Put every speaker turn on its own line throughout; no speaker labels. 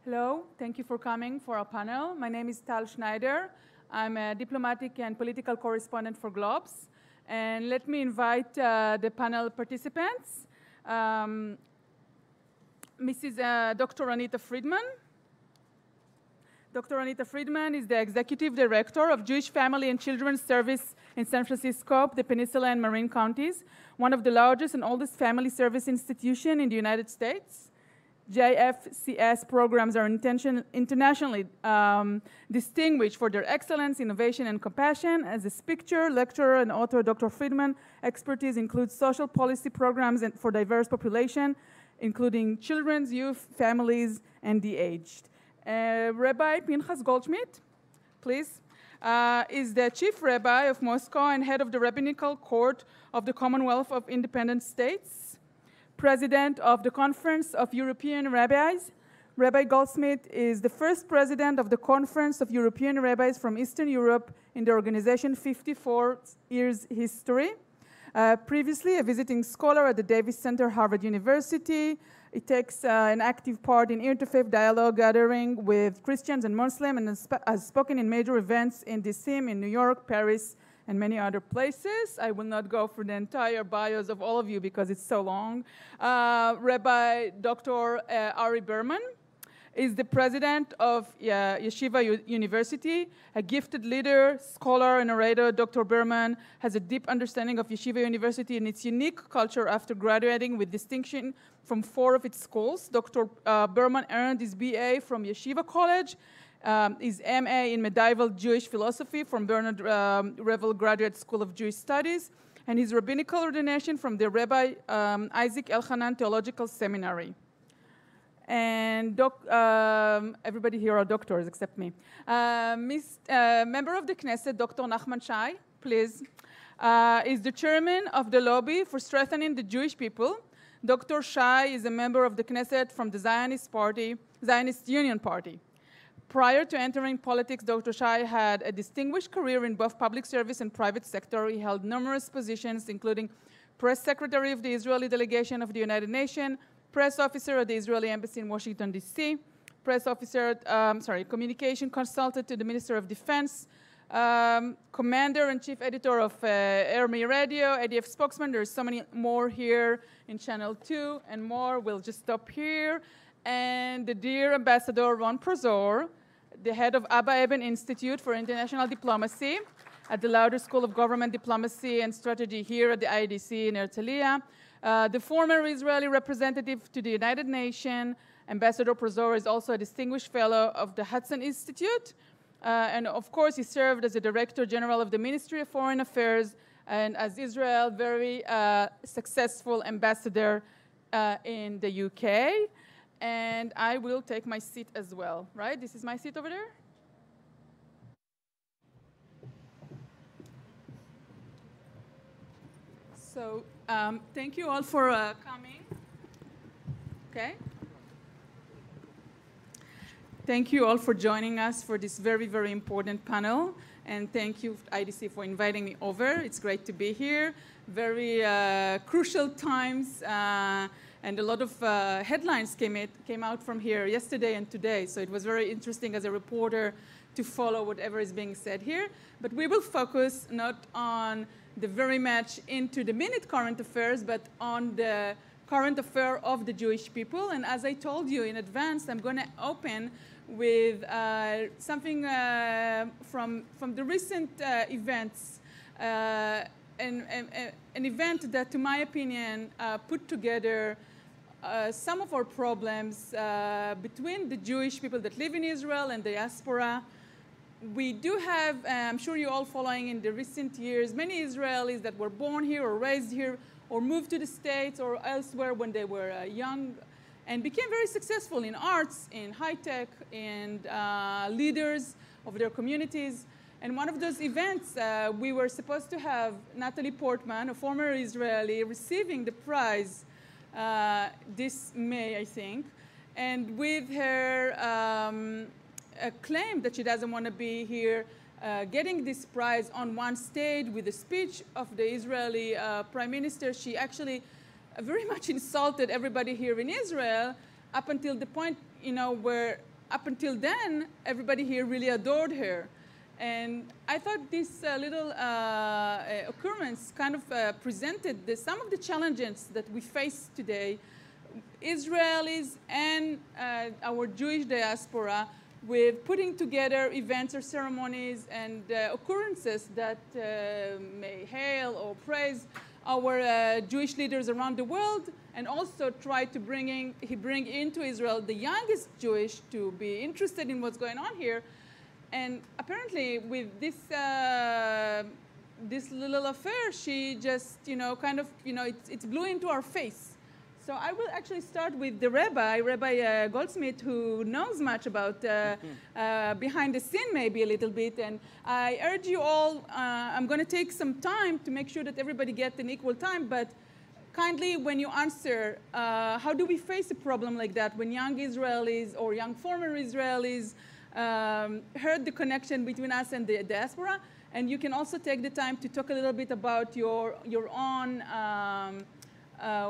Hello, thank you for coming for our panel. My name is Schneider. I'm a diplomatic and political correspondent for Globes. And let me invite the panel participants. Mrs. Dr. Anita Friedman. Dr. Anita Friedman is the Executive Director of Jewish Family and Children's Service in San Francisco, the Peninsula and Marin counties, one of the largest and oldest family service institutions in the United States. JFCS programs are internationally distinguished for their excellence, innovation, and compassion. As a speaker, lecturer, and author, Dr. Friedman expertise includes social policy programs for diverse population, including children's, youth, families, and the aged. Rabbi Pinchas Goldschmidt, please, is the chief rabbi of Moscow and head of the Rabbinical Court of the Commonwealth of Independent States. President of the Conference of European Rabbis. Rabbi Goldschmidt is the first president of the Conference of European Rabbis from Eastern Europe in the organization's 54 years history. Previously a visiting scholar at the Davis Center, Harvard University. He takes an active part in interfaith dialogue gathering with Christians and Muslims and has spoken in major events in DC, in New York, Paris, and many other places. I will not go through the entire bios of all of you because it's so long. Rabbi Dr. Ari Berman is the president of Yeshiva University, a gifted leader, scholar, and orator. Dr. Berman has a deep understanding of Yeshiva University and its unique culture after graduating with distinction from 4 of its schools. Dr. Berman earned his BA from Yeshiva College, his MA in medieval Jewish philosophy from Bernard Revel Graduate School of Jewish Studies, and his rabbinical ordination from the Rabbi Isaac Elchanan Theological Seminary. And everybody here are doctors except me. Member of the Knesset, Dr. Nachman shai, please, is the chairman of the lobby for strengthening the Jewish people. Dr. Shai is a member of the Knesset from the Zionist Union Party. Prior to entering politics, Dr. Shai had a distinguished career in both public service and private sector. He held numerous positions, including press secretary of the Israeli delegation of the United Nations, press officer at the Israeli embassy in Washington, D.C., communication consultant to the Minister of Defense, commander and chief editor of Army Radio, ADF spokesman. There's so many more here in Channel 2 and more. We'll just stop here. And the dear Ambassador Ron Prosor, the head of Abba Eban Institute for International Diplomacy at the Lauder School of Government Diplomacy and Strategy here at the IDC in Herzliya. The former Israeli representative to the United Nations, Ambassador Prosor is also a distinguished fellow of the Hudson Institute. And of course, he served as the Director General of the Ministry of Foreign Affairs and as Israel's very successful ambassador in the UK. And I will take my seat as well, right? This is my seat over there? So thank you all for coming. Okay. Thank you all for joining us for this very, very important panel. And thank you, IDC, for inviting me over. It's great to be here. Very crucial times. And a lot of headlines came out from here yesterday and today. So it was very interesting as a reporter to follow whatever is being said here. But we will focus not on the very much into-the-minute current affairs, but on the current affair of the Jewish people. And as I told you in advance, I'm going to open with something from the recent events. An event that, to my opinion, put together some of our problems between the Jewish people that live in Israel and the diaspora. We do have, I'm sure you're all following in the recent years, many Israelis that were born here or raised here or moved to the States or elsewhere when they were young and became very successful in arts, in high tech, and leaders of their communities. And one of those events, we were supposed to have Natalie Portman, a former Israeli, receiving the prize this May, I think, and with her claim that she doesn't want to be here, getting this prize on one stage with a speech of the Israeli Prime Minister, she actually very much insulted everybody here in Israel up until the point, where up until then, everybody here really adored her. And I thought this little occurrence kind of presented some of the challenges that we face today, Israelis and our Jewish diaspora, with putting together events or ceremonies and occurrences that may hail or praise our Jewish leaders around the world, and also try to bring into Israel the youngest Jewish to be interested in what's going on here. And apparently, with this this little affair, she just, it blew into our face. So I will actually start with the Rabbi Goldschmidt, who knows much about behind the scene maybe a little bit. And I urge you all, I'm going to take some time to make sure that everybody gets an equal time, but kindly, when you answer, how do we face a problem like that when young Israelis or young former Israelis heard the connection between us and the diaspora? And you can also take the time to talk a little bit about your own,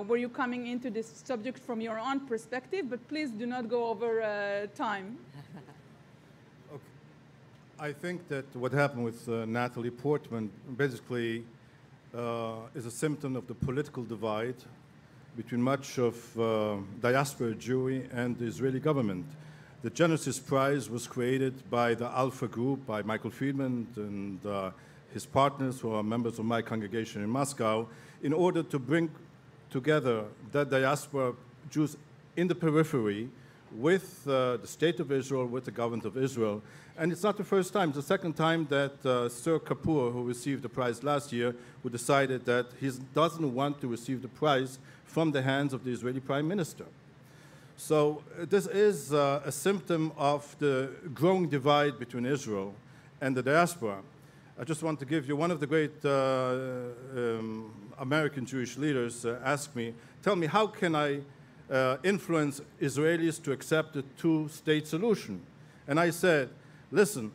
where you're coming into this subject from your own perspective, but please do not go over time.
Okay. I think that what happened with Natalie Portman basically is a symptom of the political divide between much of diaspora Jewry and the Israeli government. The Genesis Prize was created by the Alpha Group, by Michael Friedman and his partners, who are members of my congregation in Moscow, in order to bring together the diaspora Jews in the periphery with the state of Israel, with the government of Israel. And it's not the first time. It's the second time that Sir Kapoor, who received the prize last year, who decided that he doesn't want to receive the prize from the hands of the Israeli Prime Minister. So this is a symptom of the growing divide between Israel and the diaspora. I just want to give you one of the great American Jewish leaders asked me, tell me, how can I influence Israelis to accept a two-state solution? And I said, listen,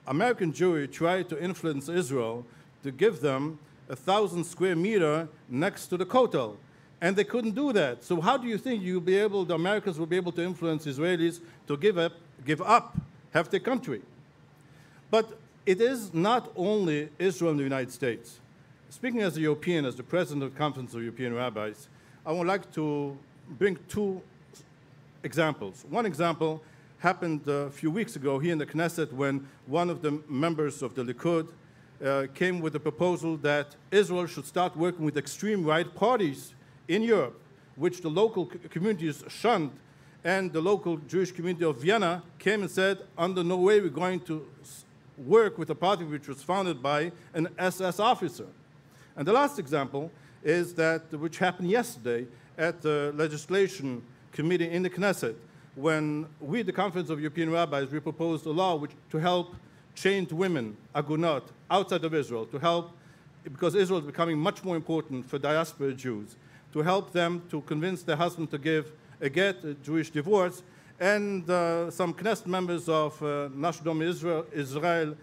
American Jewry tried to influence Israel to give them 1,000 square meters next to the Kotel, and they couldn't do that. So how do you think the Americans will be able to influence Israelis to give up half their country? But it is not only Israel and the United States. Speaking as a European, as the president of the Conference of European Rabbis, I would like to bring two examples. One example happened a few weeks ago here in the Knesset, when one of the members of the Likud came with a proposal that Israel should start working with extreme right parties in Europe, which the local communities shunned. And the local Jewish community of Vienna came and said, under no way we're going to work with a party which was founded by an SS officer. And the last example is that which happened yesterday at the legislation committee in the Knesset, when we, the Conference of European Rabbis, we proposed a law to help chained women, agunot, outside of Israel, to help, because Israel is becoming much more important for diaspora Jews, to help them to convince their husband to give a get, a Jewish divorce. And some Knesset members of Nashdom Israel,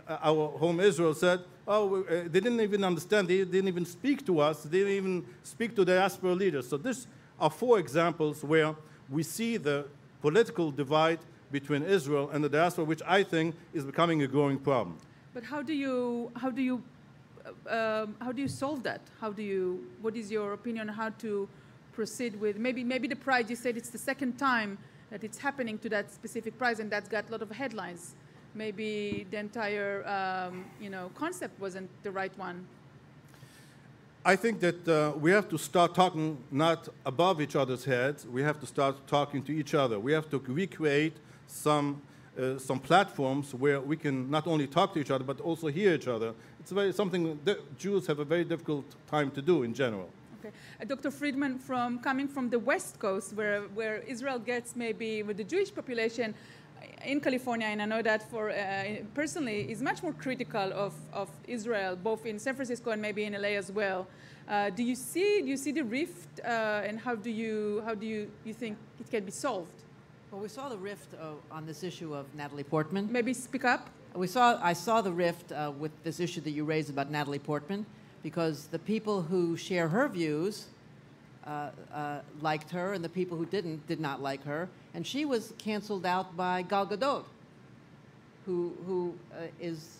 our home Israel, said, oh, they didn't even understand, they didn't even speak to us, they didn't even speak to diaspora leaders. So these are four examples where we see the political divide between Israel and the diaspora, which I think is becoming a growing problem.
But how do you solve that? What is your opinion on how to proceed with, maybe the prize, you said it's the second time that it's happening to that specific prize, and that's got a lot of headlines. Maybe the entire concept wasn't the right one.
I think that we have to start talking not above each other's heads. We have to start talking to each other. We have to recreate some platforms where we can not only talk to each other, but also hear each other. It's something that Jews have a very difficult time to do in general.
Okay. Dr. Friedman, coming from the West Coast, where Israel gets maybe with the Jewish population in California, and I know that personally, is much more critical of Israel, both in San Francisco and maybe in LA as well. Do you see the rift, and how do you think it can be solved?
Well, we saw the rift on this issue of Natalie Portman.
Maybe speak up.
I saw the rift with this issue that you raised about Natalie Portman, because the people who share her views liked her, and the people who did not like her. And she was canceled out by Gal Gadot, who is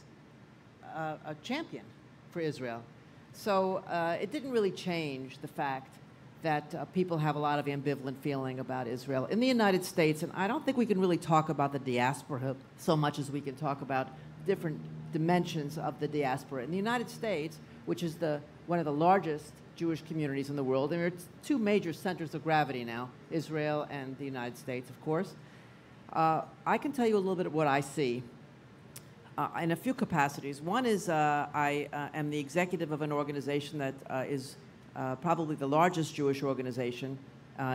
a champion for Israel. So it didn't really change the fact that people have a lot of ambivalent feeling about Israel. In the United States, and I don't think we can really talk about the diaspora so much as we can talk about different dimensions of the diaspora. In the United States, which is one of the largest Jewish communities in the world, and there are two major centers of gravity now, Israel and the United States, of course. I can tell you a little bit of what I see in a few capacities. One is I am the executive of an organization that is probably the largest Jewish organization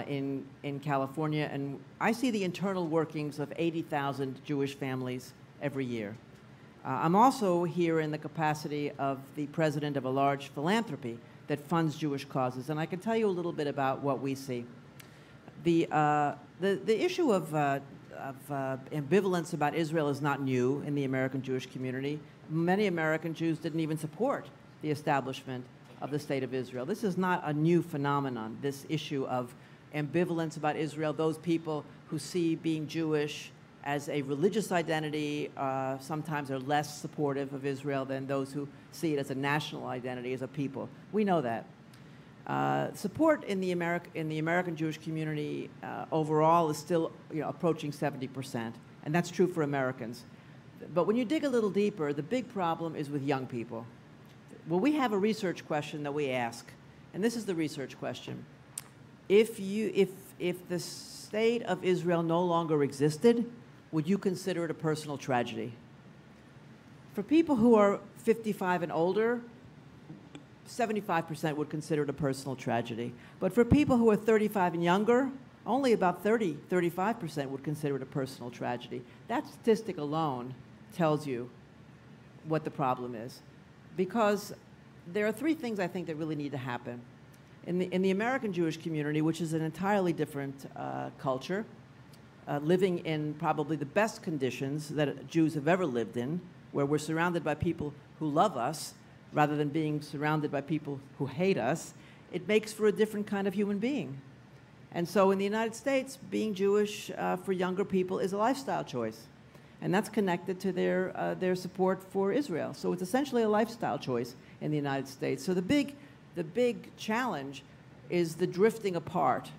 in California, and I see the internal workings of 80,000 Jewish families every year. I'm also here in the capacity of the president of a large philanthropy that funds Jewish causes, and I can tell you a little bit about what we see. The issue of ambivalence about Israel is not new in the American Jewish community. Many American Jews didn't even support the establishment of the State of Israel. This is not a new phenomenon, this issue of ambivalence about Israel. Those people who see being Jewish as a religious identity sometimes are less supportive of Israel than those who see it as a national identity, as a people. We know that. Support in the American Jewish community overall is still approaching 70%, and that's true for Americans. But when you dig a little deeper, the big problem is with young people. Well, we have a research question that we ask, and this is the research question. If the State of Israel no longer existed, would you consider it a personal tragedy? For people who are 55 and older, 75% would consider it a personal tragedy. But for people who are 35 and younger, only about 35% would consider it a personal tragedy. That statistic alone tells you what the problem is. Because there are three things I think that really need to happen. In the American Jewish community, which is an entirely different culture, living in probably the best conditions that Jews have ever lived in, where we're surrounded by people who love us, rather than being surrounded by people who hate us, it makes for a different kind of human being. And so in the United States, being Jewish for younger people is a lifestyle choice. And that's connected to their support for Israel. So it's essentially a lifestyle choice in the United States. So the big challenge is the drifting apart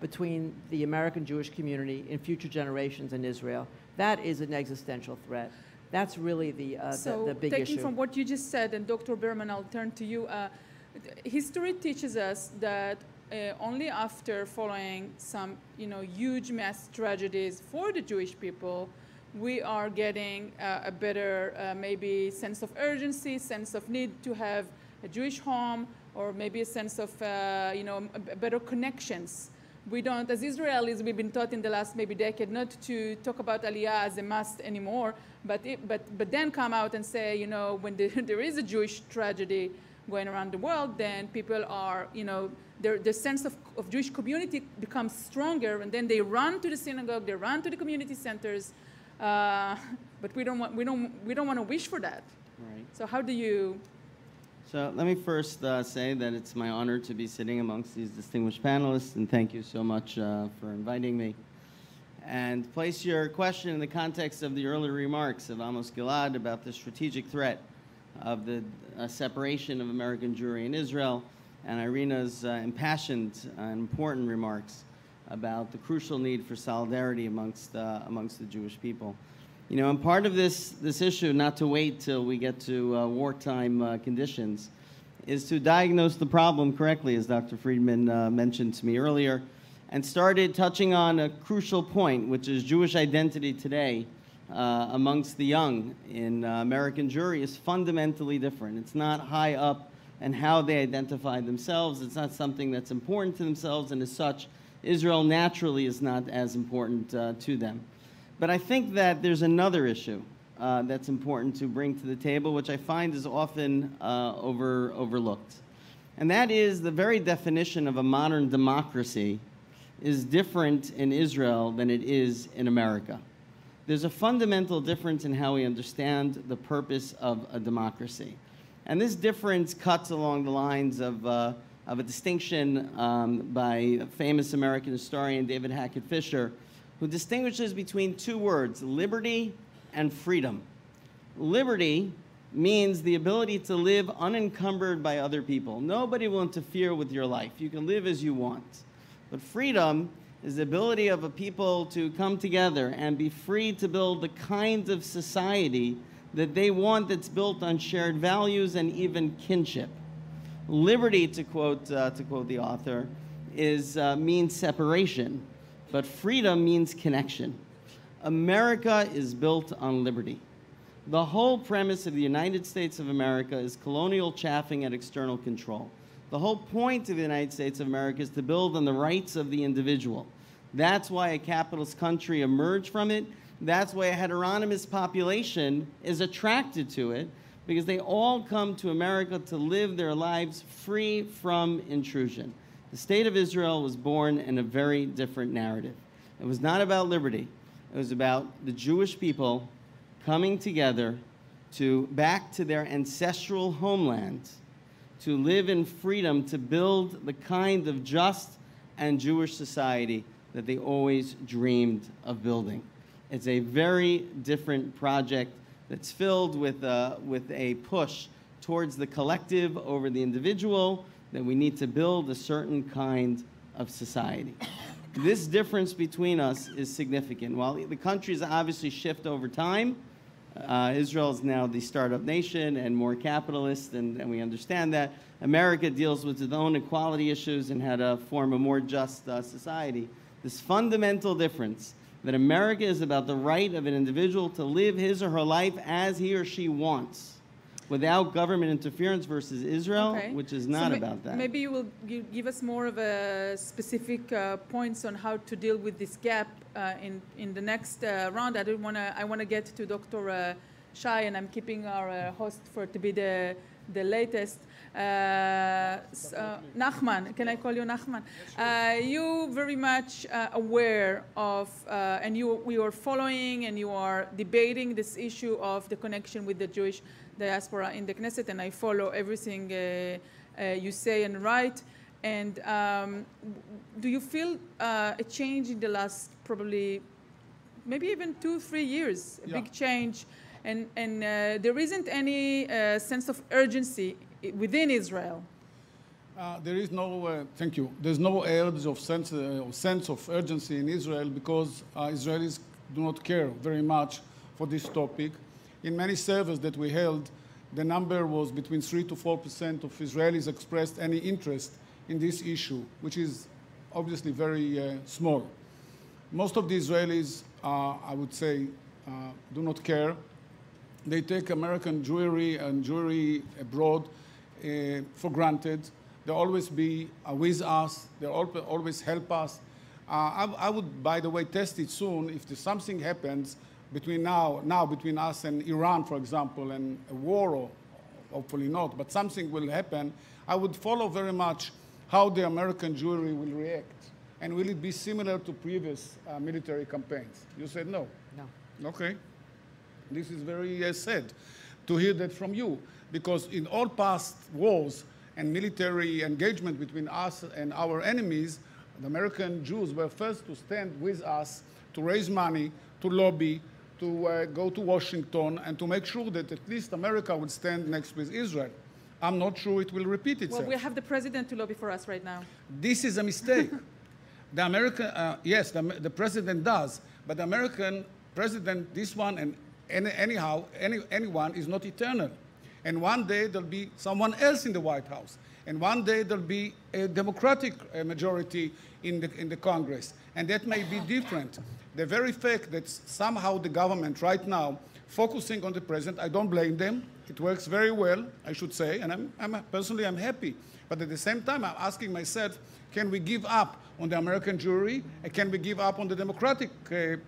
between the American Jewish community in future generations and Israel. That is an existential threat. That's really the big issue. So
taking from what you just said, and Dr. Berman, I'll turn to you. History teaches us that only after following some huge mass tragedies for the Jewish people, we are getting a better maybe sense of urgency, sense of need to have a Jewish home, or maybe a sense of better connections. We don't, as Israelis, we've been taught in the last maybe decade not to talk about Aliyah as a must anymore, but then come out and say, when there is a Jewish tragedy going around the world, then people are, the sense of Jewish community becomes stronger, and then they run to the synagogue, they run to the community centers, but we don't want to wish for that.
Right.
So how do you?
So let me first say that it's my honor to be sitting amongst these distinguished panelists, and thank you so much for inviting me. And place your question in the context of the earlier remarks of Amos Gilad about the strategic threat of the separation of American Jewry and Israel, and Irina's impassioned and important remarks about the crucial need for solidarity amongst the Jewish people. And part of this issue, not to wait till we get to wartime conditions, is to diagnose the problem correctly, as Dr. Friedman mentioned to me earlier, and started touching on a crucial point, which is Jewish identity today amongst the young in American Jewry is fundamentally different. It's not high up and how they identify themselves. It's not something that's important to themselves, and as such, Israel naturally is not as important to them. But I think that there's another issue that's important to bring to the table, which I find is often overlooked. And that is the very definition of a modern democracy is different in Israel than it is in America. There's a fundamental difference in how we understand the purpose of a democracy. And this difference cuts along the lines of of a distinction by a famous American historian, David Hackett Fisher, who distinguishes between two words, liberty and freedom. Liberty means the ability to live unencumbered by other people. Nobody will interfere with your life. You can live as you want. But freedom is the ability of a people to come together and be free to build the kind of society that they want, that's built on shared values and even kinship. Liberty, to quote the author, means separation, but freedom means connection. America is built on liberty. The whole premise of the United States of America is colonial chaffing at external control. The whole point of the United States of America is to build on the rights of the individual. That's why a capitalist country emerged from it. That's why a heteronymous population is attracted to it, because they all come to America to live their lives free from intrusion. The State of Israel was born in a very different narrative. It was not about liberty. It was about the Jewish people coming together back to their ancestral homelands, to live in freedom, to build the kind of just and Jewish society that they always dreamed of building. It's a very different project that's filled with a push towards the collective over the individual, that we need to build a certain kind of society. This difference between us is significant. While the countries obviously shift over time, Israel is now the startup nation and more capitalist, and we understand that. America deals with its own equality issues and how to form a more just society. This fundamental difference, that America is about the right of an individual to live his or her life as he or she wants, without government interference, versus Israel, which is not about that.
Maybe you will give us more of a specific points on how to deal with this gap in the next round. I want to get to Dr. Shai, and I'm keeping our host to be the latest. Nachman, can I call you Nachman? You very much aware of, and we are following and you are debating this issue of the connection with the Jewish diaspora in the Knesset, and I follow everything you say and write. And do you feel a change in the last probably, maybe even 2-3 years, a big change, and there isn't any sense of urgency within Israel?
There is no, thank you. There's no urge of sense of urgency in Israel, because Israelis do not care very much for this topic. In many surveys that we held, the number was between 3 to 4% of Israelis expressed any interest in this issue, which is obviously very small. Most of the Israelis, I would say, do not care. They take American Jewry and Jewry abroad for granted. They'll always be with us. They'll always help us. I would, by the way, test it soon. If there's something happens between between us and Iran, for example, and a war, or hopefully not, but something will happen, I would follow very much how the American Jewry will react. And will it be similar to previous military campaigns? You said no. No. Okay. This is very sad to hear that from you, because in all past wars and military engagement between us and our enemies, the American Jews were first to stand with us, to raise money, to lobby, to go to Washington, and to make sure that at least America would stand next with Israel. I'm not sure it will repeat itself.
Well, we have the president to lobby for us right now.
This is a mistake. The American, yes, the president does, but the American president, this one, and anyone is not eternal. And one day there'll be someone else in the White House. And one day there'll be a Democratic majority in the Congress. And that may be different. The very fact that somehow the government right now focusing on the president, I don't blame them. It works very well, I should say, and personally I'm happy. But at the same time, I'm asking myself, can we give up on the American Jewry, and can we give up on the Democratic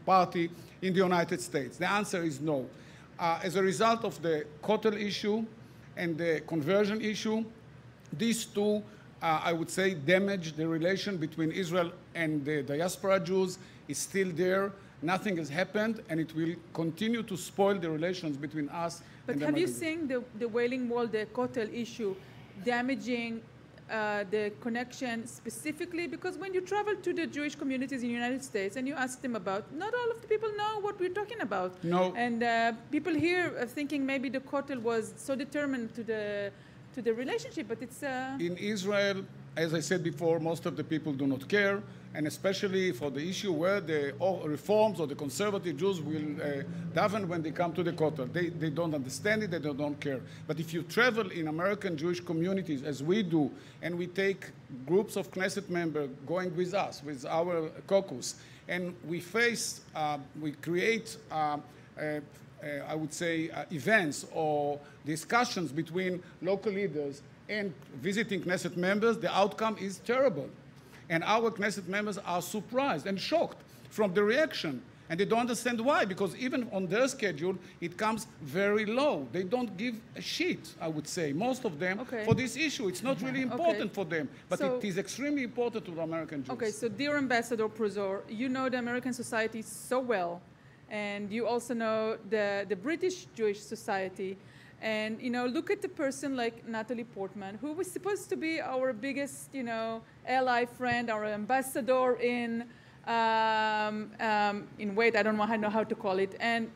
Party in the United States? The answer is no. As a result of the Kotel issue and the conversion issue, these two, I would say, damage the relation between Israel and the diaspora Jews. It's still there. Nothing has happened, and it will continue to spoil the relations between us and the
But have you seen the Wailing Wall, the Kotel issue, damaging the connection specifically? Because when you travel to the Jewish communities in the United States and you ask them about, not all of the people know what we're talking about.
No.
And people here are thinking maybe the Kotel was so determined to the relationship, but it's...
In Israel, as I said before, most of the people do not care, and especially for the issue where the reforms or the conservative Jews will daven when they come to the Kotel. They don't understand it, they don't care. But if you travel in American Jewish communities, as we do, and we take groups of Knesset members going with us, with our caucus, and we create, I would say, events or discussions between local leaders and visiting Knesset members, the outcome is terrible. And our Knesset members are surprised and shocked from the reaction. And they don't understand why, because even on their schedule, it comes very low. They don't give a shit, I would say, most of them, for this issue. It's not really important for them, but so, it is extremely important to the American Jews.
Okay, so dear Ambassador Prosor, you know the American society so well, and you also know the British Jewish society. And, you know, look at the person like Natalie Portman, who was supposed to be our biggest, you know, ally friend, our ambassador in wait, I don't know how to call it. And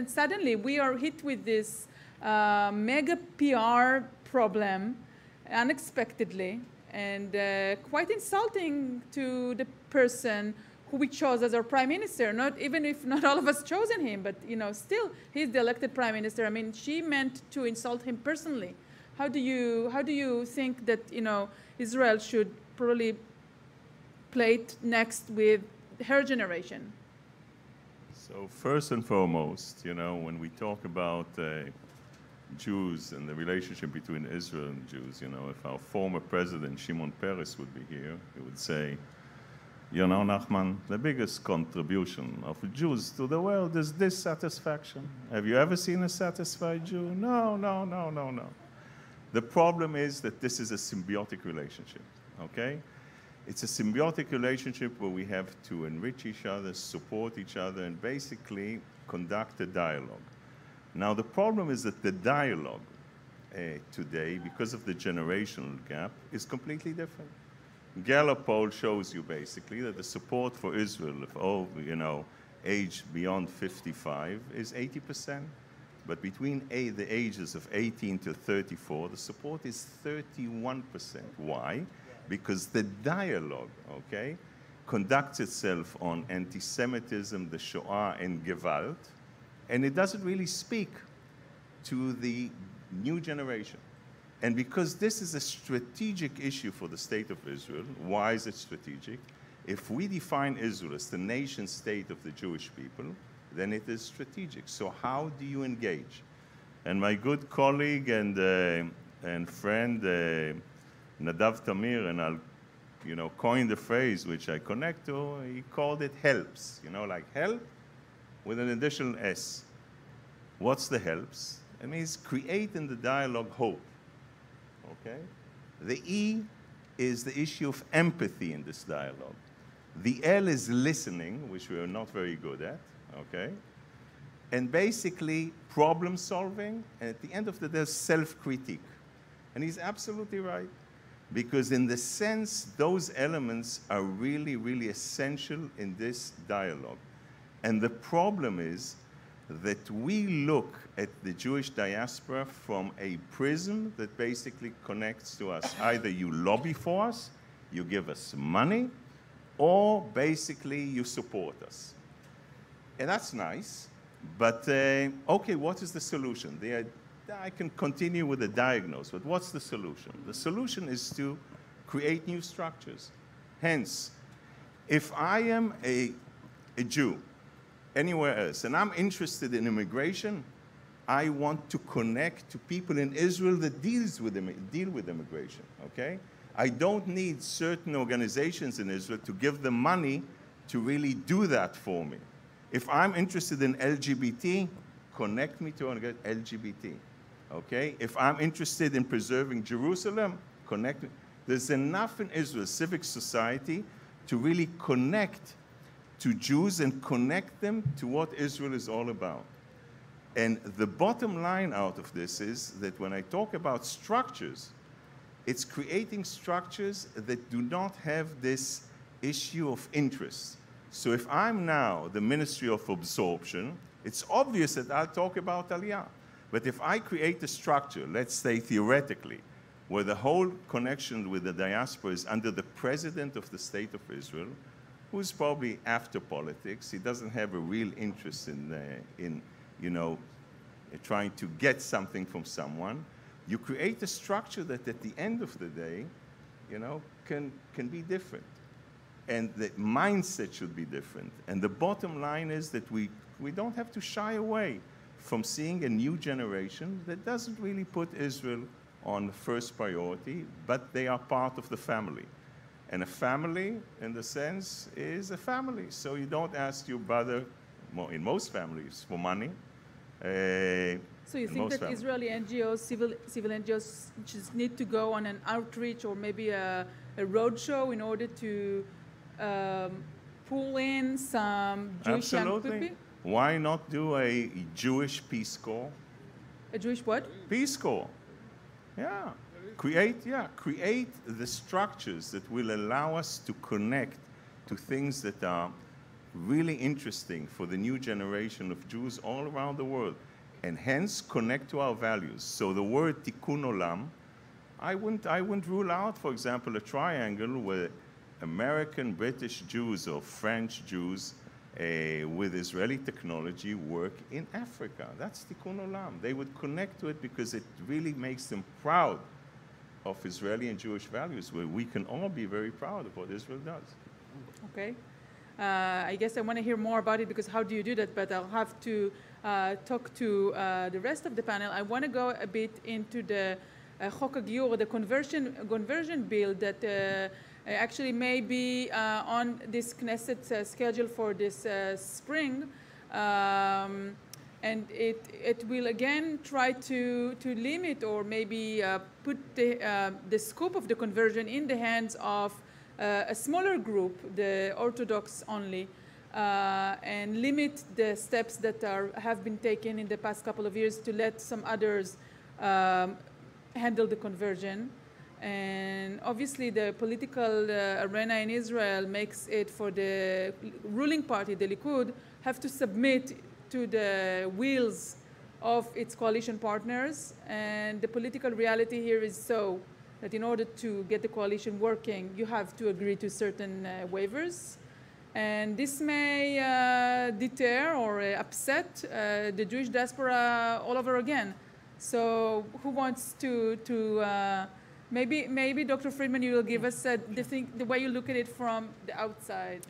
suddenly we are hit with this mega PR problem unexpectedly and quite insulting to the person who we chose as our prime minister, even if not all of us chosen him, but you know, still he's the elected prime minister. I mean, she meant to insult him personally. How do you think that, you know, Israel should probably play it next with her generation?
So first and foremost, you know, when we talk about Jews and the relationship between Israel and Jews, you know, if our former president Shimon Peres would be here, he would say, you know, Nachman, the biggest contribution of Jews to the world is dissatisfaction. Have you ever seen a satisfied Jew? No, no, no, no, no. The problem is that this is a symbiotic relationship, okay? It's a symbiotic relationship where we have to enrich each other, support each other, and basically conduct a dialogue. Now, the problem is that the dialogue today, because of the generational gap, is completely different. Gallup poll shows you basically that the support for Israel of all, you know, age beyond 55 is 80%. But between the ages of 18 to 34, the support is 31%. Why? Because the dialogue, okay, conducts itself on anti-Semitism, the Shoah, and Gewalt, and it doesn't really speak to the new generation. And because this is a strategic issue for the state of Israel, why is it strategic? If we define Israel as the nation state of the Jewish people, then it is strategic. So how do you engage? And my good colleague and friend, Nadav Tamir, and I'll, you know, coin the phrase which I connect to, he called it helps. You know, like help with an additional S. What's the helps? It means create in the dialogue hope. Okay? The E is the issue of empathy in this dialogue. The L is listening, which we are not very good at, okay? And basically problem solving, and at the end of the day, self-critique. And he's absolutely right, because in the sense, those elements are really, really essential in this dialogue. And the problem is that we look at the Jewish diaspora from a prism that basically connects to us. Either you lobby for us, you give us money, or basically you support us. And that's nice, but okay, what is the solution? I can continue with the diagnosis, but what's the solution? The solution is to create new structures. Hence, if I am a Jew, anywhere else, and I'm interested in immigration, I want to connect to people in Israel that deal with immigration, okay? I don't need certain organizations in Israel to give them money to really do that for me. If I'm interested in LGBT, connect me to LGBT, okay? If I'm interested in preserving Jerusalem, connect me. There's enough in Israel, civic society, to really connect to Jews and connect them to what Israel is all about. And the bottom line out of this is that when I talk about structures, It's creating structures that do not have this issue of interest. So if I'm now the Ministry of Absorption, it's obvious that I'll talk about Aliyah. But if I create a structure, let's say theoretically, where the whole connection with the diaspora is under the president of the State of Israel, who's probably after politics, he doesn't have a real interest in trying to get something from someone, you create a structure that at the end of the day, can be different. And the mindset should be different. And the bottom line is that we don't have to shy away from seeing a new generation that doesn't really put Israel on first priority, but they are part of the family. And a family, in the sense, is a family. So you don't ask your brother, in most families, for money.
So you think that Israeli NGOs, civil NGOs, just need to go on an outreach or maybe a roadshow in order to pull in some Jewish young people?
Why not do a Jewish Peace Corps?
A Jewish what?
Peace Corps. Yeah. Create the structures that will allow us to connect to things that are really interesting for the new generation of Jews all around the world, and hence connect to our values. So the word tikkun olam, I wouldn't rule out, for example, a triangle where American, British Jews or French Jews with Israeli technology work in Africa. That's tikkun olam. They would connect to it because it really makes them proud of Israeli and Jewish values, where we can all be very proud of what Israel does.
Okay. I guess I want to hear more about it, because how do you do that? But I'll have to talk to the rest of the panel. I want to go a bit into the Chok HaGiyur, the conversion bill that actually may be on this Knesset schedule for this spring. And it will again try to limit or maybe put the scope of the conversion in the hands of a smaller group, the Orthodox only, and limit the steps that have been taken in the past couple of years to let some others handle the conversion. And obviously the political arena in Israel makes it for the ruling party, the Likud, have to submit to the wills of its coalition partners. And the political reality here is so that in order to get the coalition working, you have to agree to certain waivers. And this may deter or upset the Jewish diaspora all over again. So who wants to maybe Dr. Friedman, you will give us the way you look at it from the outside.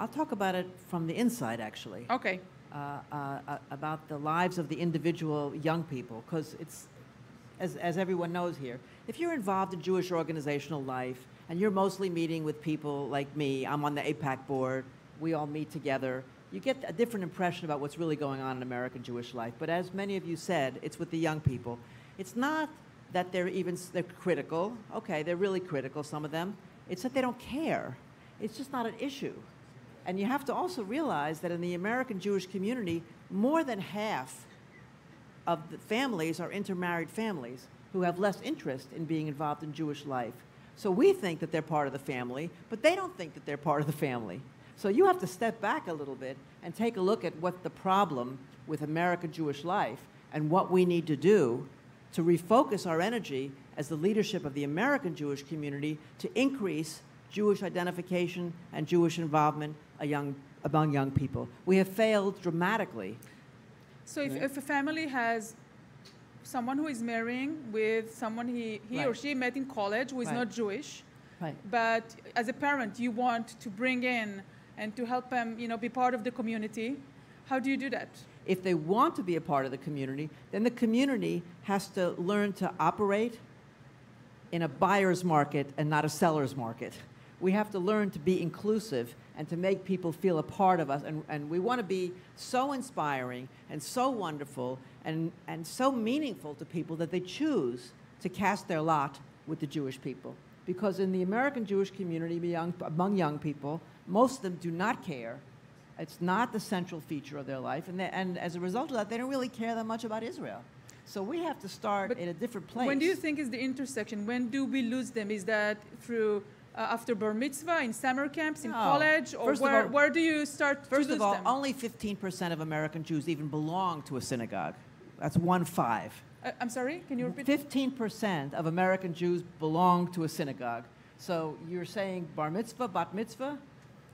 I'll talk about it from the inside, actually.
Okay.
About the lives of the individual young people, because it's, as everyone knows here, if you're involved in Jewish organizational life and you're mostly meeting with people like me, I'm on the AIPAC board, we all meet together, you get a different impression about what's really going on in American Jewish life. But as many of you said, it's with the young people. It's not that they're critical. Okay, they're really critical, some of them. It's that they don't care. It's just not an issue. And you have to also realize that in the American Jewish community, more than half of the families are intermarried families who have less interest in being involved in Jewish life. So we think that they're part of the family, but they don't think that they're part of the family. So you have to step back a little bit and take a look at what the problem with American Jewish life and what we need to do to refocus our energy as the leadership of the American Jewish community to increase Jewish identification and Jewish involvement among young people. We have failed dramatically.
So if a family has someone who is marrying with someone he or she met in college who is not Jewish, but as a parent you want to bring in and to help them, be part of the community, how do you do that?
If they want to be a part of the community, then the community has to learn to operate in a buyer's market and not a seller's market. We have to learn to be inclusive and to make people feel a part of us. And we want to be so inspiring and so wonderful and so meaningful to people that they choose to cast their lot with the Jewish people. Because in the American Jewish community, among young people, most of them do not care. It's not the central feature of their life. And as a result of that, they don't really care that much about Israel. So we have to start in a different place.
When do you think is the intersection? When do we lose them? Is that through after bar mitzvah, in summer camps, in college, or where do you start to lose them?
First of all, only 15% of American Jews even belong to a synagogue. That's 1/5.
I'm sorry, can you repeat?
15% of American Jews belong to a synagogue. So you're saying bar mitzvah, bat mitzvah?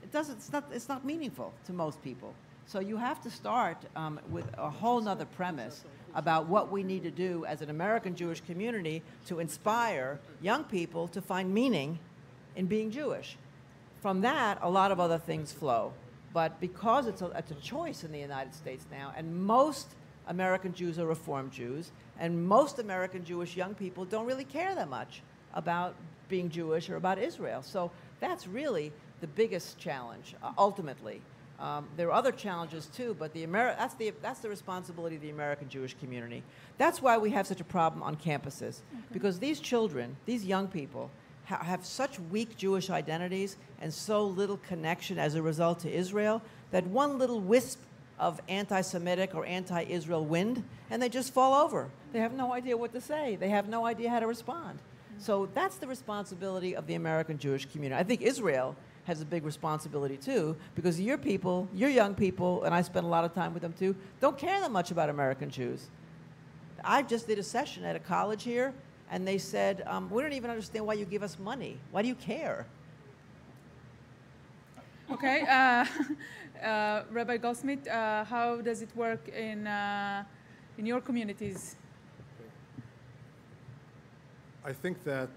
It's not meaningful to most people. So you have to start with a whole nother premise about what we need to do as an American Jewish community to inspire young people to find meaning in being Jewish. From that, a lot of other things flow. But because it's a choice in the United States now, and most American Jews are Reform Jews, and most American Jewish young people don't really care that much about being Jewish or about Israel. So that's really the biggest challenge, ultimately. There are other challenges too, but that's the responsibility of the American Jewish community. That's why we have such a problem on campuses, because these children, these young people, have such weak Jewish identities and so little connection as a result to Israel that one little wisp of anti-Semitic or anti-Israel wind, and they just fall over. They have no idea what to say. They have no idea how to respond. So that's the responsibility of the American Jewish community. I think Israel has a big responsibility too, because your people, your young people, and I spend a lot of time with them too, don't care that much about American Jews. I just did a session at a college here, and they said, we don't even understand why you give us money. Why do you care?
Okay, Rabbi Goldschmidt, how does it work in your communities?
I think that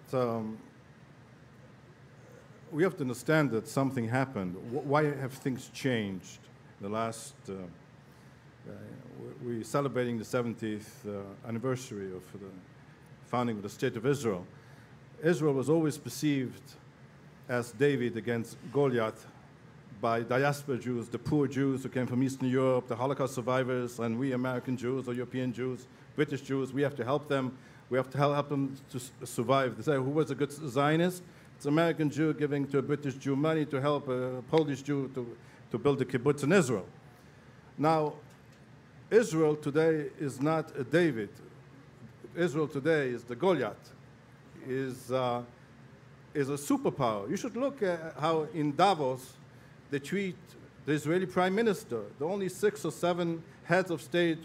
we have to understand that something happened. Why have things changed? The last, we're celebrating the 70th anniversary of the founding of the State of Israel. Israel was always perceived as David against Goliath by diaspora Jews, the poor Jews who came from Eastern Europe, the Holocaust survivors, and we American Jews or European Jews, British Jews, we have to help them. We have to help them to survive. They say, who was a good Zionist? It's an American Jew giving to a British Jew money to help a Polish Jew to build a kibbutz in Israel. Now, Israel today is not a David. Israel today is the Goliath, is a superpower. You should look at how in Davos they treat the Israeli prime minister. There are only 6 or 7 heads of state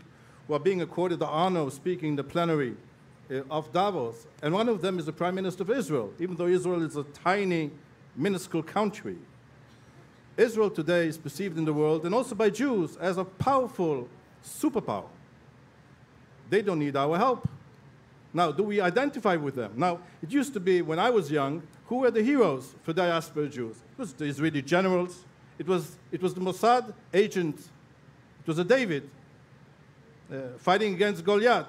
who are being accorded the honor of speaking in the plenary of Davos, and one of them is the Prime Minister of Israel, even though Israel is a tiny, minuscule country. Israel today is perceived in the world, and also by Jews, as a powerful superpower. They don't need our help. Now, do we identify with them? Now, it used to be, when I was young, who were the heroes for diaspora Jews? It was the Israeli generals. It was the Mossad agent. It was a David fighting against Goliath.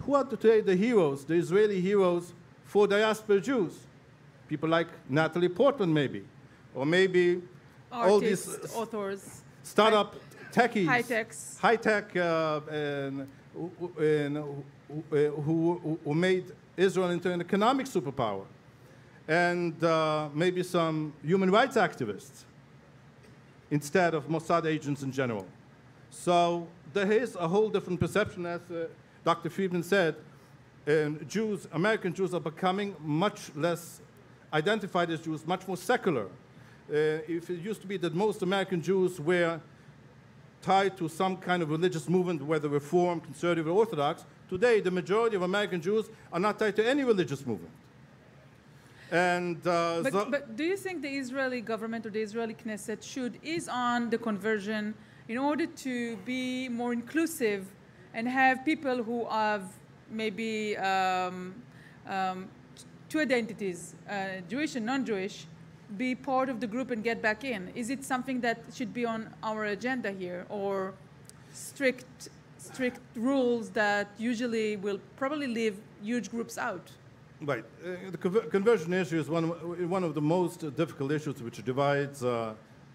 Who are today the heroes, the Israeli heroes for diaspora Jews? People like Natalie Portman, maybe. Or maybe
Artists,
all these
authors,
startup techies.
high-techs.
High-tech who made Israel into an economic superpower. And maybe some human rights activists instead of Mossad agents in general. So there is a whole different perception, as Dr. Friedman said. Jews, American Jews, are becoming much less identified as Jews, much more secular. If it used to be that most American Jews were tied to some kind of religious movement, whether Reform, Conservative, or Orthodox, today the majority of American Jews are not tied to any religious movement. And,
but do you think the Israeli government or the Israeli Knesset should ease on the conversion in order to be more inclusive and have people who have maybe two identities, Jewish and non-Jewish, be part of the group and get back in? Is it something that should be on our agenda here, or strict rules that usually will probably leave huge groups out?
Right. The conversion issue is one of the most difficult issues which divides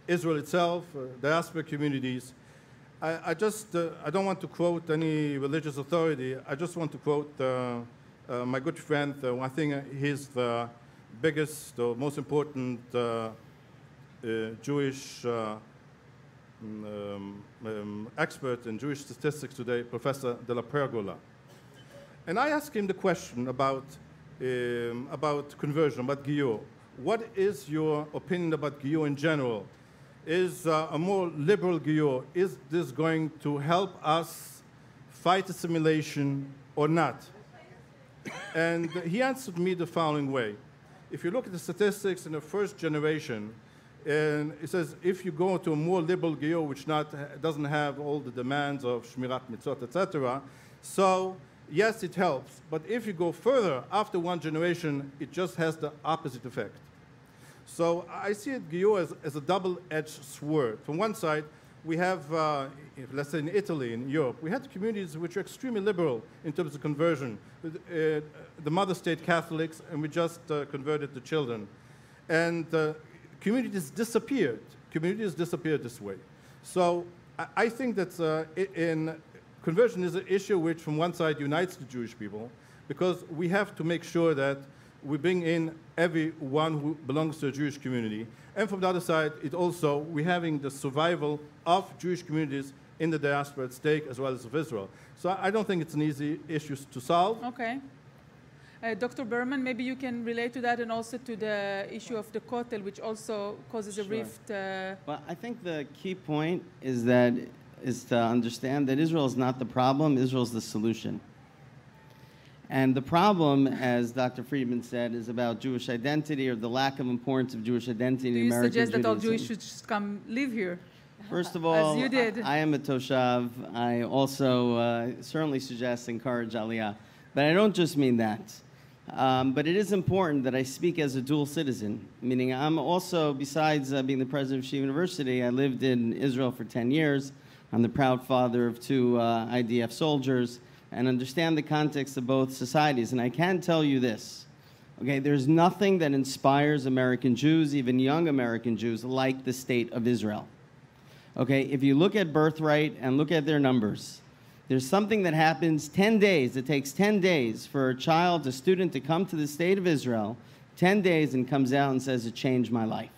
Israel itself, diaspora communities. I don't want to quote any religious authority. I just want to quote my good friend. I think he's the biggest or most important Jewish expert in Jewish statistics today, Professor de la Pergola. And I asked him the question about conversion, about Giyur. What is your opinion about Giyur in general? Is a more liberal Giyur, is this going to help us fight assimilation or not? And he answered me the following way. If you look at the statistics in the first generation, and it says if you go to a more liberal Giyur, which doesn't have all the demands of Shmirat Mitzvot, etc., so yes, it helps. But if you go further, after one generation, it just has the opposite effect. So I see it, Giyur, as a double-edged sword. From one side, we have, let's say in Italy, in Europe, we had communities which are extremely liberal in terms of conversion. The mother state Catholics, and we just converted the children. And communities disappeared. Communities disappeared this way. So I think that conversion is an issue which, from one side, unites the Jewish people, because we have to make sure that we bring in everyone who belongs to a Jewish community. And from the other side, we're having the survival of Jewish communities in the diaspora at stake, as well as of Israel. So I don't think it's an easy issue to solve.
Okay. Dr. Berman, maybe you can relate to that and also to the issue of the Kotel, which also causes a rift.
Well, I think the key point is to understand that Israel is not the problem, Israel is the solution. And the problem, as Dr. Friedman said, is about Jewish identity or the lack of importance of Jewish identity in American Judaism.
Do you suggest that all Jews should just come live here?
First of all,
as you did.
I am a Toshav. I also certainly suggest encourage Aliyah. But I don't just mean that. But it is important that I speak as a dual citizen, meaning I'm also, besides being the president of Yeshiva University, I lived in Israel for 10 years. I'm the proud father of 2 IDF soldiers, and understand the context of both societies. And I can tell you this, okay, there's nothing that inspires American Jews, even young American Jews, like the state of Israel. Okay, if you look at birthright and look at their numbers, there's something that happens 10 days. It takes 10 days for a student to come to the state of Israel, 10 days, and comes out and says, it changed my life.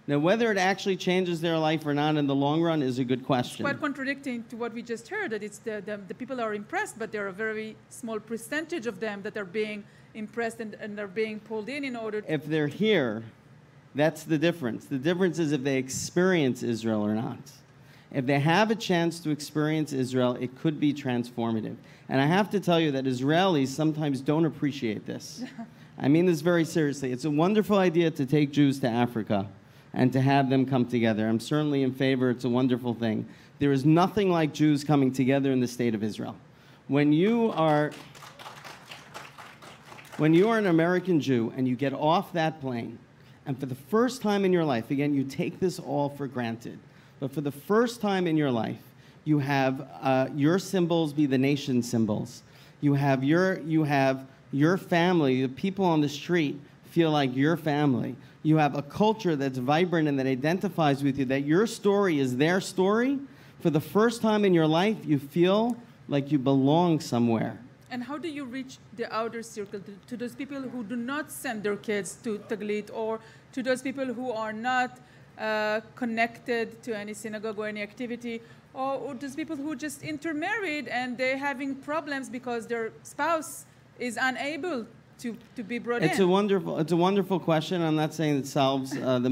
Now, whether it actually changes their life or not in the long run is a good question.
It's quite contradicting to what we just heard, that it's the people are impressed, but there are a very small percentage of them that are being impressed and are being pulled in order to...
If they're here, that's the difference. The difference is if they experience Israel or not. If they have a chance to experience Israel, it could be transformative. And I have to tell you that Israelis sometimes don't appreciate this. I mean this very seriously. It's a wonderful idea to take Jews to Africa and to have them come together. I'm certainly in favor. It's a wonderful thing. There is nothing like Jews coming together in the state of Israel. When you are an American Jew and you get off that plane, and for the first time in your life, again, you take this all for granted, but for the first time in your life, you have your symbols be the nation's symbols. You have your family, the people on the street feel like your family. You have a culture that's vibrant and that identifies with you, that your story is their story. For the first time in your life, you feel like you belong somewhere.
And how do you reach the outer circle, to those people who do not send their kids to Taglit, or to those people who are not connected to any synagogue or any activity, or those people who just intermarried and they're having problems because their spouse is unable to be brought in?
It's a wonderful question. I'm not saying it solves there's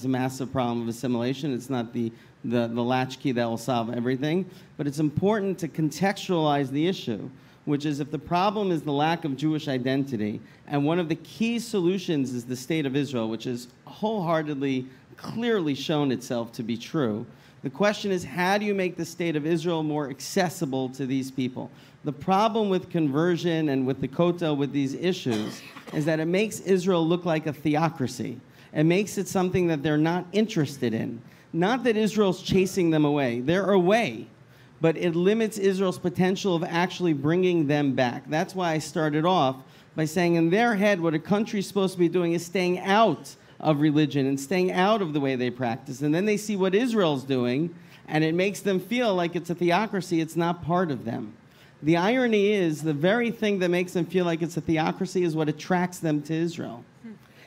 a massive problem of assimilation. It's not the latchkey that will solve everything. But it's important to contextualize the issue, which is if the problem is the lack of Jewish identity, and one of the key solutions is the state of Israel, which has wholeheartedly, clearly shown itself to be true. The question is, how do you make the state of Israel more accessible to these people? The problem with conversion and with the Kotel, with these issues, is that it makes Israel look like a theocracy. It makes it something that they're not interested in. Not that Israel's chasing them away. They're away. But it limits Israel's potential of actually bringing them back. That's why I started off by saying in their head what a country's supposed to be doing is staying out of religion and staying out of the way they practice. And then they see what Israel's doing, and it makes them feel like it's a theocracy. It's not part of them. The irony is the very thing that makes them feel like it's a theocracy is what attracts them to Israel.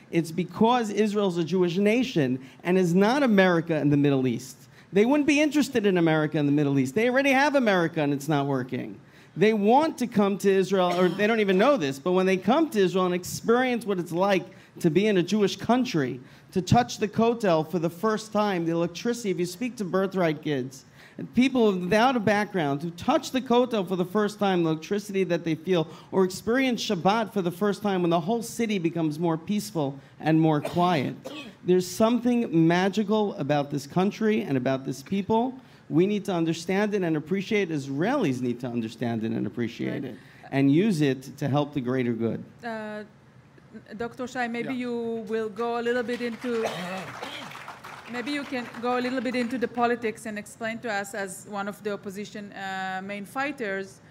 It's because Israel's a Jewish nation and is not America and the Middle East. They wouldn't be interested in America and the Middle East. They already have America and it's not working. They want to come to Israel, or they don't even know this, but when they come to Israel and experience what it's like to be in a Jewish country, to touch the kotel for the first time, the electricity, if you speak to birthright kids, and people without a background who touch the kotel for the first time, the electricity that they feel, or experience Shabbat for the first time when the whole city becomes more peaceful and more quiet. There's something magical about this country and about this people. We need to understand it and appreciate it. Israelis need to understand it and appreciate it and use it to help the greater good.
Dr. Shai, maybe you will go a little bit into, maybe you can go a little bit into the politics and explain to us, as one of the opposition main fighters,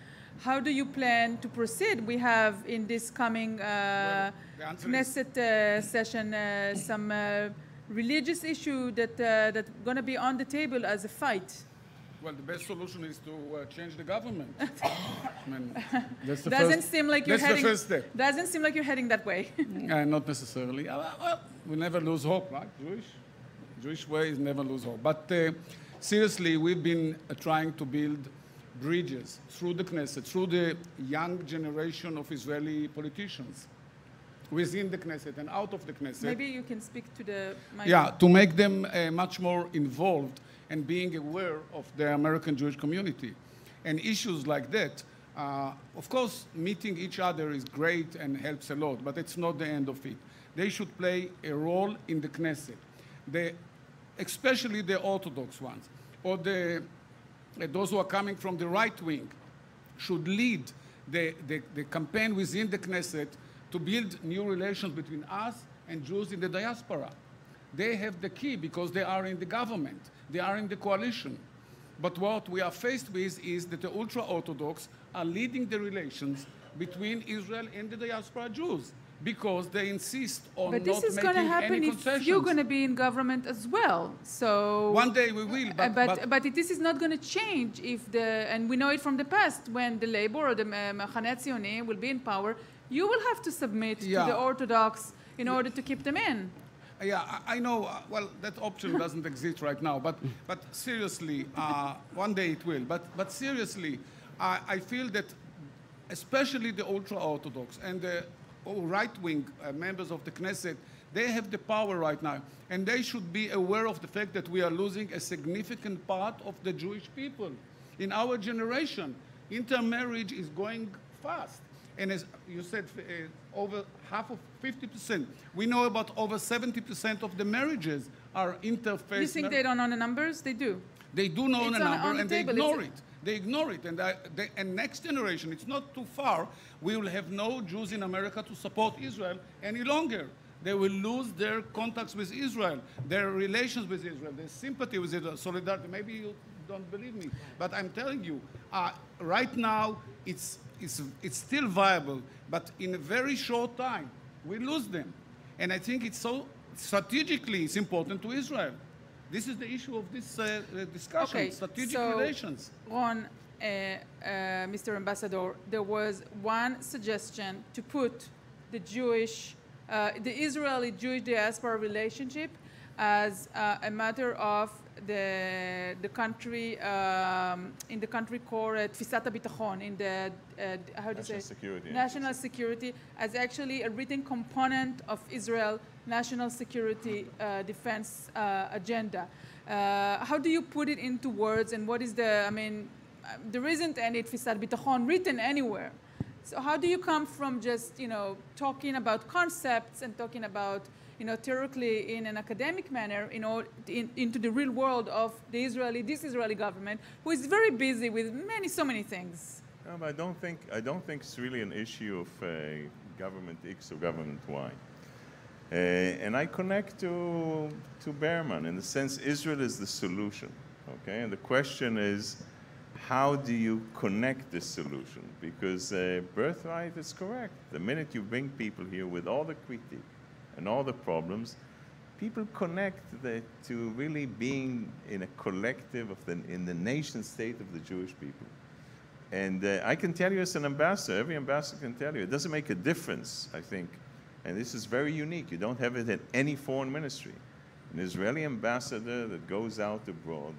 how do you plan to proceed? We have in this coming Knesset session some religious issue that's going to be on the table as a fight.
Well, the best solution is to change the government. I mean, that's the
Doesn't
first,
seem like you're
that's
heading.
the first step.
Doesn't seem like you're heading that way.
Not necessarily. Well, we never lose hope, right? Jewish way is never lose hope. But seriously, we've been trying to build bridges through the Knesset, through the young generation of Israeli politicians, within the Knesset and out of the Knesset.
Maybe you can speak to the mic.
Yeah, to make them much more involved and being aware of the American Jewish community. And issues like that, of course, meeting each other is great and helps a lot, but it's not the end of it. They should play a role in the Knesset, especially the Orthodox ones, or those who are coming from the right wing should lead the campaign within the Knesset to build new relations between us and Jews in the diaspora. They have the key because they are in the government. They are in the coalition. But what we are faced with is that the ultra-Orthodox are leading the relations between Israel and the diaspora Jews because they insist on not making any concessions.
But this is going to happen if you're going to be in government as well. So
one day we will,
but this is not going to change if and we know it from the past, when the Labor or the Machaneh Tzioni will be in power, you will have to submit to the Orthodox in order to keep them in.
Yeah, I know. Well, that option doesn't exist right now. But seriously, one day it will. But seriously, I feel that especially the ultra-Orthodox and the right-wing members of the Knesset, they have the power right now. And they should be aware of the fact that we are losing a significant part of the Jewish people. In our generation, intermarriage is going fast. And as you said, over half of 50%. We know about over 70% of the marriages are interfaith.
You think they don't know the numbers? They do.
They do know the number, and they ignore it.
They
ignore it. And next generation, it's not too far, we will have no Jews in America to support Israel any longer. They will lose their contacts with Israel, their relations with Israel, their sympathy with Israel, solidarity. Maybe you don't believe me, but I'm telling you, right now, it's still viable, but in a very short time, we lose them. And I think it's so strategically, it's important to Israel. This is the issue of this discussion, strategic relations.
Ron, Mr. Ambassador, there was one suggestion to put the Israeli-Jewish diaspora relationship as a matter of the country, in the country Koret, Tfisat HaBitachon, in the, how do you say?
Security.
National security, as actually a written component of Israel national security defense agenda. How do you put it into words, and what is there isn't any Tfisat Bitachon written anywhere. So how do you come from just, talking about concepts and talking about, theoretically in an academic manner, into the real world of this Israeli government, who is very busy with so many things?
No, but I don't think it's really an issue of government X or government Y. And I connect to Berman in the sense Israel is the solution, okay? And the question is, how do you connect this solution? Because birthright is correct. The minute you bring people here with all the critique and all the problems, people connect to really being in a collective in the nation state of the Jewish people. And I can tell you as an ambassador, every ambassador can tell you, it doesn't make a difference, I think. And this is very unique. You don't have it in any foreign ministry. An Israeli ambassador that goes out abroad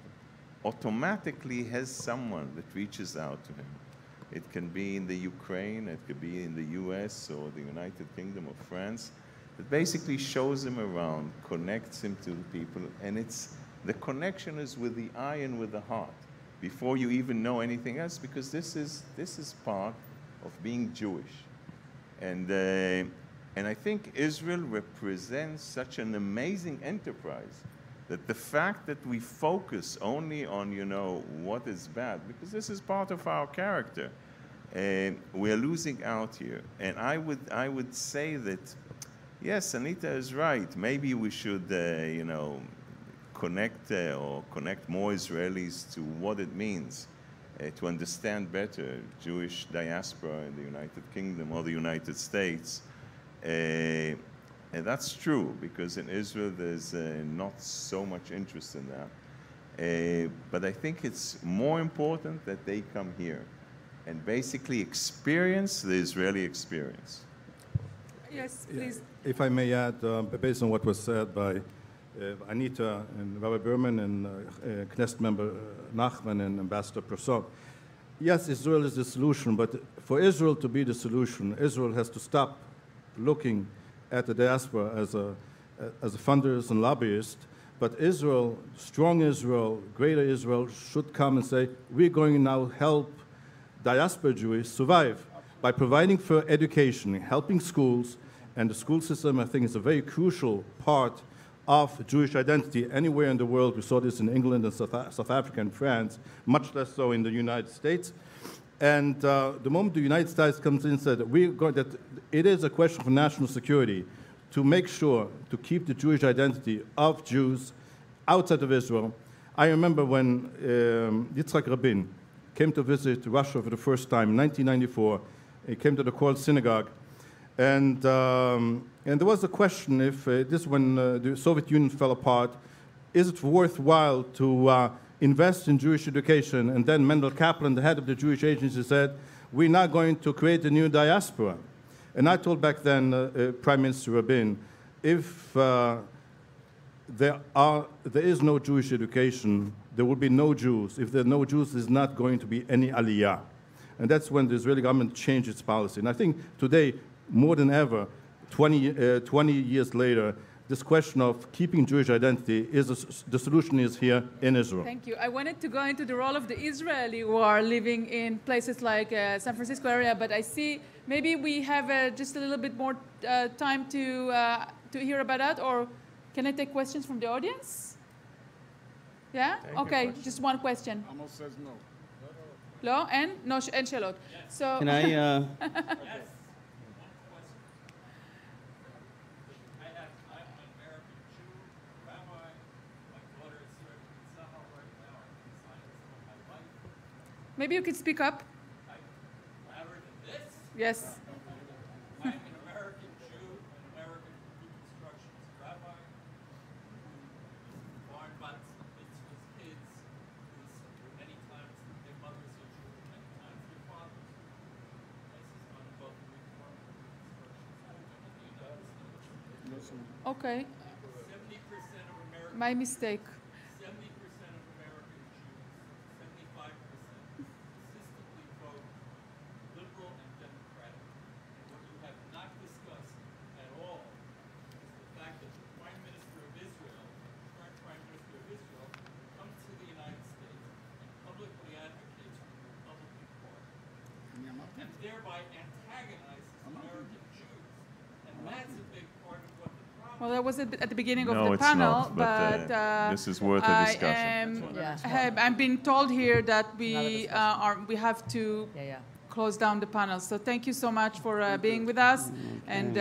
automatically has someone that reaches out to him It can be in the Ukraine, it could be in the US or the United Kingdom or France. It basically shows him around, connects him to the people, and the connection is with the eye and with the heart before you even know anything else, because this is part of being Jewish. And I think Israel represents such an amazing enterprise that the fact that we focus only on, what is bad, because this is part of our character, we're losing out here. And I would say that, yes, Anita is right. Maybe we should, connect more Israelis to what it means to understand better Jewish diaspora in the United Kingdom or the United States. And that's true, because in Israel there's not so much interest in that. But I think it's more important that they come here and basically experience the Israeli experience.
Yes, please.
If I may add, based on what was said by Anita and Rabbi Berman and Knesset member Nachman and Ambassador Prosor, yes, Israel is the solution, but for Israel to be the solution, Israel has to stop looking at the diaspora as funders and lobbyists, but Israel, strong Israel, greater Israel, should come and say, we're going to now help diaspora Jews survive by providing for education, helping schools, and the school system, I think, is a very crucial part of Jewish identity anywhere in the world. We saw this in England and South Africa and France, much less so in the United States. And the moment the United States comes in and said that it is a question of national security to make sure to keep the Jewish identity of Jews outside of Israel. I remember when Yitzhak Rabin came to visit Russia for the first time in 1994. He came to the Koret synagogue, and there was a question if when the Soviet Union fell apart, is it worthwhile to invest in Jewish education? And then Mendel Kaplan, the head of the Jewish Agency, said, we're not going to create a new diaspora. And I told back then Prime Minister Rabin, if there is no Jewish education, there will be no Jews. If there are no Jews, there's not going to be any aliyah. And that's when the Israeli government changed its policy. And I think today, more than ever, 20 years later, this question of keeping Jewish identity, the solution is here in Israel.
Thank you. I wanted to go into the role of the Israeli who are living in places like San Francisco area, but I see maybe we have just a little bit more time to hear about that, or can I take questions from the audience? Yeah? Okay, just one question.
Amos says no.
No? And? No, and Shalot. So
Can I?
Yes.
maybe you could speak up.
Louder than this?
Yes.
I'm an American Jew, an American Reconstructionist rabbi, born bat mitzvah's kids, whose many times their mothers are Jewish, many times their fathers. This is on both the Reform and Reconstruction movement in the United States.
Okay.
70% of Americans.
My mistake.
70% of American Jews, 75%, consistently vote liberal and democratic. And what you have not discussed at all is the fact that the Prime Minister of Israel, current Prime Minister of Israel, comes to the United States and publicly advocates for the Republican Party, and thereby antagonizes American Jews. And that's a big part of what the problem.
Well, that was at the beginning of
No,
the
it's
panel,
not, but,
this
is worth a discussion.
I'm being told here that
Another
we
discussion.
we have to
Yeah.
close down the panel. So thank you so much for being with us, and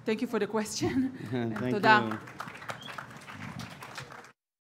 thank you for the question.
Thank
Toda.
you.